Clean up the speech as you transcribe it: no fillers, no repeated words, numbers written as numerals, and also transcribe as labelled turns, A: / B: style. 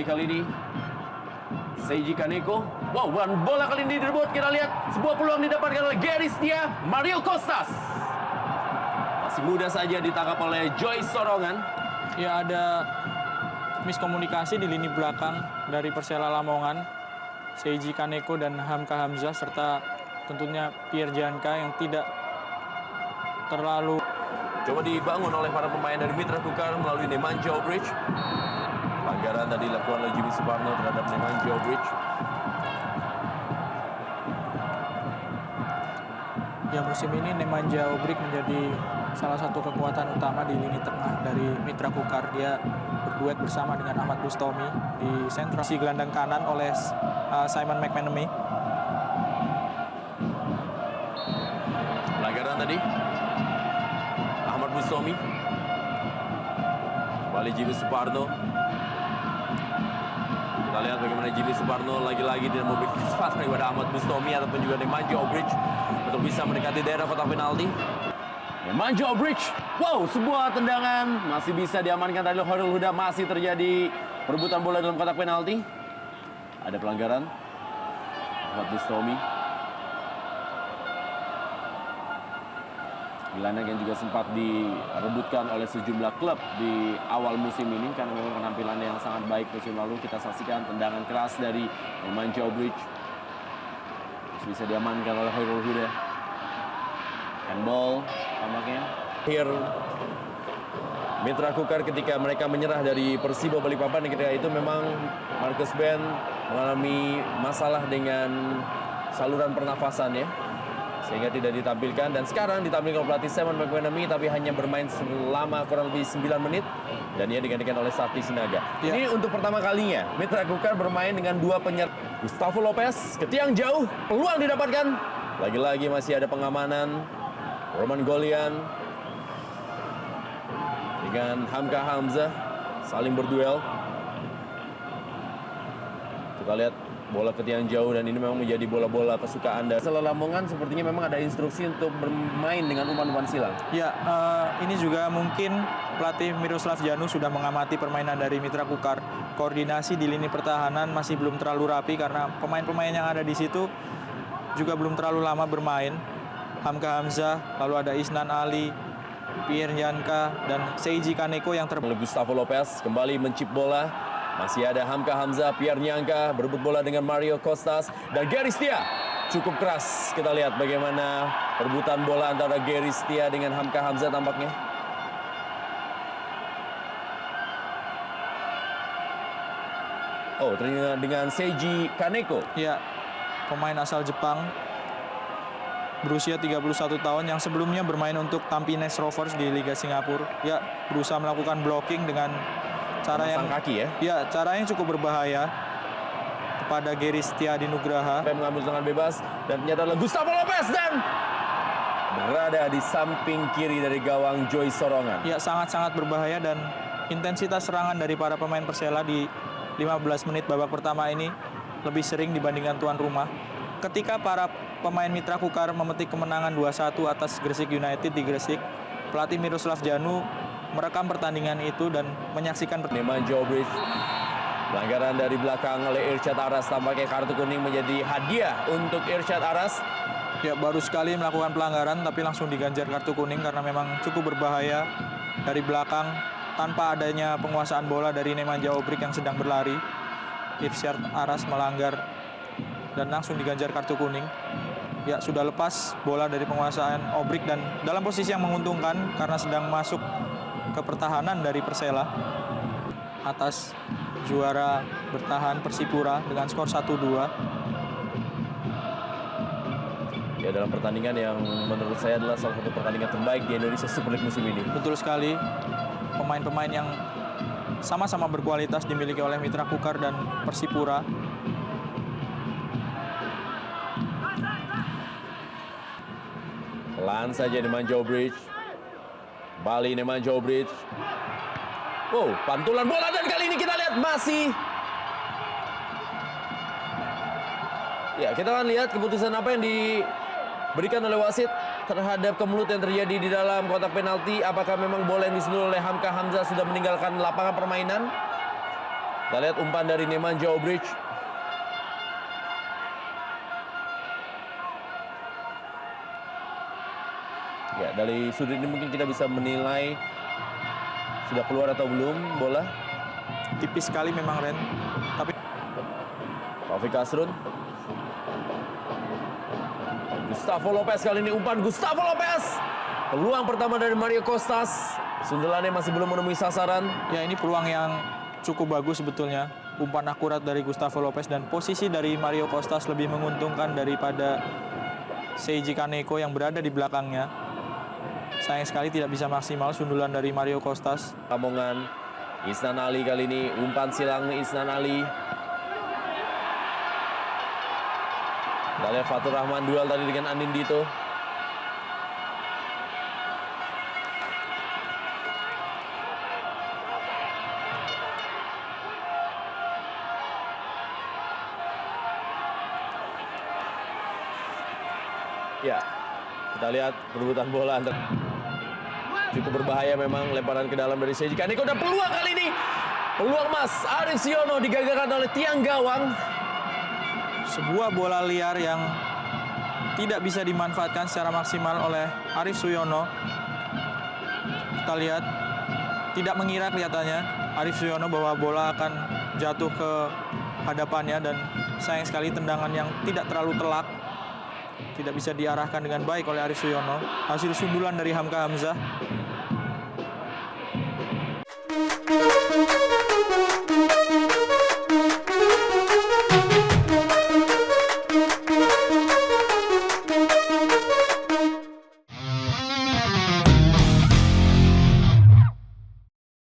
A: kali ini. Seiji Kaneko. Wow, dan bola kali ini direbut. Kita lihat sebuah peluang didapatkan oleh Gary Setia. Mario Costas. Masih mudah saja ditangkap oleh Joy Sorongan.
B: Ya, ada miskomunikasi di lini belakang dari Persela Lamongan. Seiji Kaneko dan Hamka Hamzah serta tentunya Pierre Janka yang tidak terlalu
A: Coba dibangun oleh para pemain dari Mitra Kukar melalui Nemanja Bridge. Pelanggaran tadi dilakukan oleh Jimmy Suparno terhadap Nemanja Bridge.
B: Ya, musim ini Nemanja Obrik menjadi salah satu kekuatan utama di lini tengah dari Mitra Kukar. Dia berduet bersama dengan Ahmad Bustomi di sentral si gelandang kanan oleh Simon McManamy.
A: Pelanggaran tadi Ahmad Bustomi. Kembali Jimmy Suparno. Kita lihat bagaimana Jimmy Suparno lagi-lagi tidak memberikan kesempatan kepada Ahmad Bustomi ataupun juga Nemanja Bridge untuk bisa mendekati daerah kotak penalti. Nemanja Bridge. Wow, sebuah tendangan masih bisa diamankan tadi oleh Khairul Huda. Masih terjadi perebutan bola dalam kotak penalti. Ada pelanggaran. Ahmad Bustomi. Gelandang yang juga sempat direbutkan oleh sejumlah klub di awal musim ini karena memang penampilan yang sangat baik musim lalu. Kita saksikan tendangan keras dari Nemanja Bridge. Bisa diamankan oleh Khairul Huda. Handball tampaknya. Akhir Mitra Kukar ketika mereka menyerah dari Persibo Balikpapan, ketika itu memang Marcus Ben mengalami masalah dengan saluran pernafasan ya, sehingga tidak ditampilkan, dan sekarang ditampilkan oleh pelatih Simon McManamy tapi hanya bermain selama kurang lebih 9 menit dan ia digantikan oleh Sakti Sinaga.
B: Ya.
A: Ini untuk pertama kalinya Mitra Kukar bermain dengan dua penyerang. Gustavo Lopez ke tiang jauh, peluang didapatkan. Lagi-lagi masih ada pengamanan. Roman Golian dengan Hamka Hamzah saling berduel. Kita lihat bola ke tiang jauh dan ini memang menjadi bola-bola kesukaan dari Persela Lamongan. Sepertinya memang ada instruksi untuk bermain dengan umpan-umpan silang.
B: Ya, ini juga mungkin pelatih Miroslav Janu sudah mengamati permainan dari Mitra Kukar. Koordinasi di lini pertahanan masih belum terlalu rapi karena pemain-pemain yang ada di situ juga belum terlalu lama bermain. Hamka Hamzah, lalu ada Isnan Ali, Pierre Janka, dan Seiji Kaneko yang
A: Gustavo Lopez kembali mencip bola. Masih ada Hamka Hamzah, Pierre Janka berebut bola dengan Mario Costas dan Gary Setia. Cukup keras. Kita lihat bagaimana perebutan bola antara Gary Setia dengan Hamka Hamzah tampaknya. Oh, ternyata dengan Seiji Kaneko.
B: Ya, pemain asal Jepang berusia 31 tahun yang sebelumnya bermain untuk Tampines Rovers di Liga Singapura. Ya, berusaha melakukan blocking dengan cara yang
A: kaki ya.
B: Ya, cara yang cukup berbahaya kepada Gary Setia di Nugraha.
A: Sampai mengambil tendangan bebas dan ternyata adalah Gustavo Lopez dan berada di samping kiri dari gawang Joy Sorongan.
B: Ya, sangat-sangat berbahaya dan intensitas serangan dari para pemain Persela di 15 menit babak pertama ini lebih sering dibandingkan tuan rumah. Ketika para pemain Mitra Kukar memetik kemenangan 2-1 atas Gresik United di Gresik, pelatih Miroslav Janu merekam pertandingan itu dan menyaksikan
A: Nemanja Bridge. Pelanggaran dari belakang oleh Irsyad Aras, tampaknya kartu kuning menjadi hadiah untuk Irsyad Aras.
B: Ya, baru sekali melakukan pelanggaran tapi langsung diganjar kartu kuning karena memang cukup berbahaya dari belakang tanpa adanya penguasaan bola dari Nemanja Bridge yang sedang berlari. Irsyad Aras melanggar dan langsung diganjar kartu kuning. Ya, sudah lepas bola dari penguasaan Obrik dan dalam posisi yang menguntungkan karena sedang masuk ke pertahanan dari Persela atas juara bertahan Persipura dengan skor 1-2.
A: Ya, dalam pertandingan yang menurut saya adalah salah satu pertandingan terbaik di Indonesia Super League musim ini.
B: Betul sekali. Pemain-pemain yang sama-sama berkualitas dimiliki oleh Mitra Kukar dan Persipura.
A: Pelan saja Nemanja Bridge. Bali Nemanja Bridge. Oh, pantulan bola dan kali ini kita lihat masih. Ya, kita akan lihat keputusan apa yang diberikan oleh wasit terhadap kemelut yang terjadi di dalam kotak penalti. Apakah memang bola yang disentuh oleh Hamka Hamzah sudah meninggalkan lapangan permainan? Kita lihat umpan dari Nemanja Obrich. Ya, dari sudut ini mungkin kita bisa menilai sudah keluar atau belum bola.
B: Tipis sekali memang Ren. Tapi
A: Taufik Asrun. Gustavo Lopez kali ini umpan Gustavo Lopez. Peluang pertama dari Mario Kostas. Sundulannya masih belum menemui sasaran.
B: ya ini peluang yang cukup bagus sebetulnya. Umpan akurat dari Gustavo Lopez dan posisi dari Mario Kostas lebih menguntungkan daripada Seiji Kaneko yang berada di belakangnya. Sayang sekali tidak bisa maksimal sundulan dari Mario Kostas.
A: Lamongan, Isnan Ali kali ini, umpan silang Isnan Ali. Kita lihat Fatur Rahman duel tadi dengan Andin Dito. Ya, kita lihat perebutan bola antar. Cukup berbahaya memang lemparan ke dalam dari Seiji Kaneko. Dan peluang kali ini, peluang emas Arif Siono digagalkan oleh tiang gawang.
B: Sebuah bola liar yang tidak bisa dimanfaatkan secara maksimal oleh Arif Suyono. Kita lihat, tidak mengira kelihatannya Arif Suyono bahwa bola akan jatuh ke hadapannya dan sayang sekali tendangan yang tidak terlalu telak. Tidak bisa diarahkan dengan baik oleh Arif Suyono. Hasil sundulan dari Hamka Hamzah.